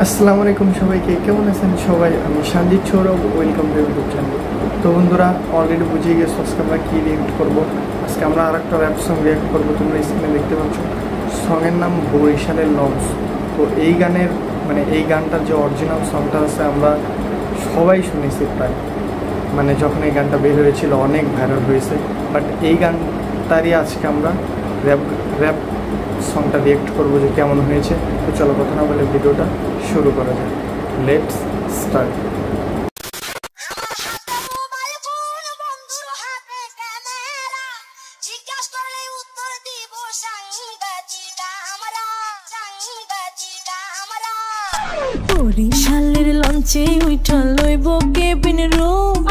আসসালামু আলাইকুম সবাইকে, কেমন আছেন সবাই? আমি Sanjit Sourav, welcome to YouTube channel. তো বন্ধুরা, অলরেডি বুঝিয়ে গেছো আজকে আমরা কী রিয়েক্ট করবো। আজকে আমরা আরেকটা র্যাপ সং রিয়েক্ট করবো। তোমরা স্ক্রিনে দেখতে পাচ্ছ, সঙের নাম বরিশালের লঞ্চ। তো এই গানের এই গানটার যে অরিজিনাল সংটা আছে আমরা সবাই শুনেছি প্রায়, যখন এই গানটা বের হয়েছিল অনেক ভাইরাল হয়েছে। বাট এই গানটারই আজকে আমরা র্যাপ সংটা রিয়েক্ট করবো যে কেমন হয়েছে। তো চলো কথা না বলে ভিডিওটা শুরু করা যায়। Let's start. বরিশালের লঞ্চে উঠা লইব কেবিন রুম,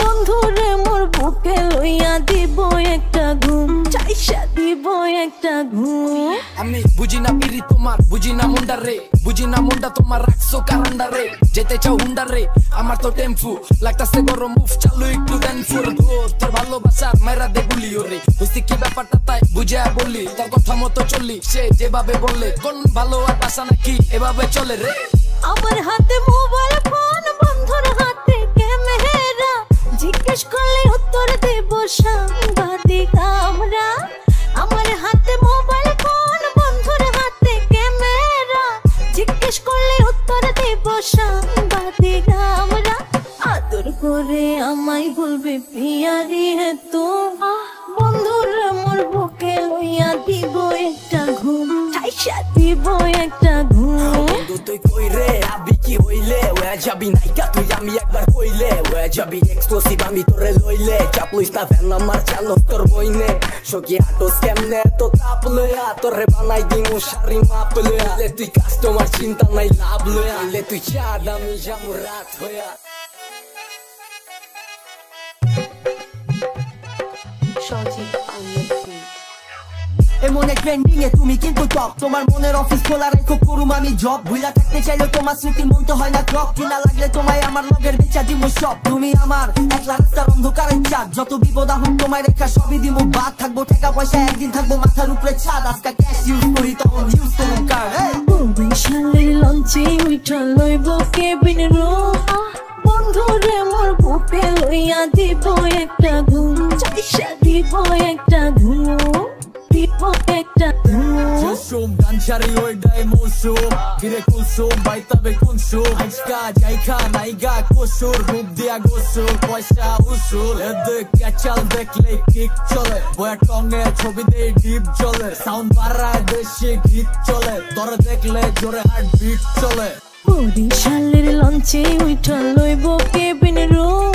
বন্ধুরে মোর বুকে লইয়া দিব একটা ঘুম, চাইসা দিব একটা ঘুম। আমি বুঝি না পিরি তোমার, বুঝি না মুন্ডা রে, বুঝি না মুন্ডা তোমার রাখছো কারান্ডা রে। যেতে চাও হুন্ডা রে, আমার তো টেম্পু লাগতাছে গরম, মুভ চালু একটু দেন ফুর তোর ভালোবাসার মেরা দে গুলি ওরে। বুঝছি কি ব্যাপারটা তাই বুঝা বললি, তার কথা মতো চললি সে যেভাবে বললে। কোন ভালো আর বাসা নাকি এভাবে চলে রে। আমার হাতে মোবাইল ফোন, বন্ধুর হাতে ক্যামেরা, জিজ্ঞেস করলে উত্তর দেব সাংবাদিক আমরা। আমার হাতে মোবাইল ফোন, বন্ধুর হাতে ক্যামেরা, জিজ্ঞেস করলে উত্তর দেব সাংবাদিক আমরা। আদর করে আমায় বলবে পিয়ারি হে তো, বন্ধুর মোর বুকে লইয়া দিব একটা ঘুম, চাইসা দিব একটা ঘুম। তুই কই রে আবি কি হইলে, ওয়া যাবি নাইকা তুই আমি একবার কইলে, ওয়া যাবি এক্সক্লুসিভ আমি তোরে লইলে। চাপলুইস তা ফ্যান আমার চালো তোর বইনে, সকি হাটোস কেমনে তো তাপ লয়া, তোরে বানাই দিমু শাড়ি মাপ লয়া। তুই কাস্টমার চিন্তা নাই লাভ লয়া, তুই চাঁদ আমি যামু রাত হয়া। এমন এক ট্রেন্ডিং এ তুমি কিন্তু টপ, তোমার মনের অফিস খোলা রেখো করুম আমি জব। ভুলা থাকতে চাইলে তোমার স্মৃতি মন তো হয় না ক্লক, কিনা লাগলে তোমায় আমার লগের বেচা দিব সব। তুমি আমার একলা রাস্তার অন্ধকারের চাঁদ, যত বিপদ আহুন তোমায় রেখা সবই দিব বাদ। থাকবো টাকা পয়সা একদিন থাকবো মাথার উপরে ছাদ, আজকে ক্যাশ ইউজ করি তখন ইউজ করুন কার্ড। বরিশালের লঞ্চে উঠা লইব কেবিন রুম, বন্ধুরে মোর বুকে লইয়া দিব একটা ঘুম, চাইসা দিব একটা ঘুম, দিব একটা ঘুম। Josum ganchari oi dai mosum, kire kusum baitabe kunsum, ajka jaika naiga kusur, rub dia gosur, poisa usul. Edek kachal dekle kick chole, boya tonge chobi de deep chole, sound barray deshi git chole, tor dekle jore heart beat chole। বরিশালের লঞ্চে উঠা লইব cabin room,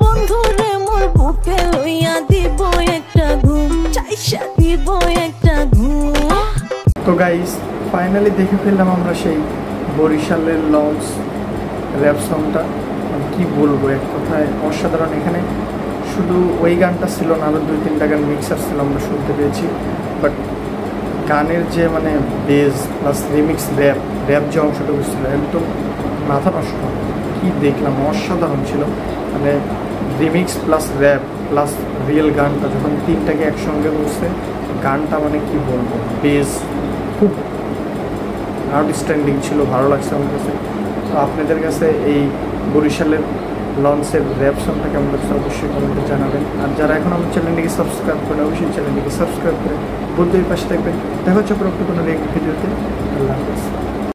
বন্ধুরে মোর বুকে লইয়া দিব একটা ঘুম, চাইসা দিব একটা ঘুম। তো গাইস, ফাইনালি দেখে ফেললাম আমরা সেই বরিশালের লঞ্চ র্যাপ সংটা। কি বলবো, এক কথায় অসাধারণ। এখানে শুধু ওই গানটা ছিল না, আরও 2-3টা গান মিক্সার ছিল আমরা শুনতে পেয়েছি। বাট গানের যে বেস প্লাস রিমিক্স র্যাপ যে অংশটুকু ছিল একদম মাথা নষ্ট। কি দেখলাম, অসাধারণ ছিল। Remix plus rap plus real গানটা যখন তিনটাকে একসঙ্গে বসছে, গানটা কি বলবো, বেস খুব আউটস্ট্যান্ডিং ছিল, ভালো লাগছে আমার কাছে। তো আপনাদের কাছে এই বরিশালের লঞ্চের র্যাপ সংটা কেমন লাগছে অবশ্যই কমেন্টে জানাবেন। আর যারা এখন আমার চ্যানেলটিকে সাবস্ক্রাইব করেন, অবশ্যই চ্যানেলটিকে সাবস্ক্রাইব করে বন্ধুদের পাশে থাকবেন। দেখা হচ্ছে পরবর্তী কোনো ভিডিওতে। আল্লাহ হাফেজ।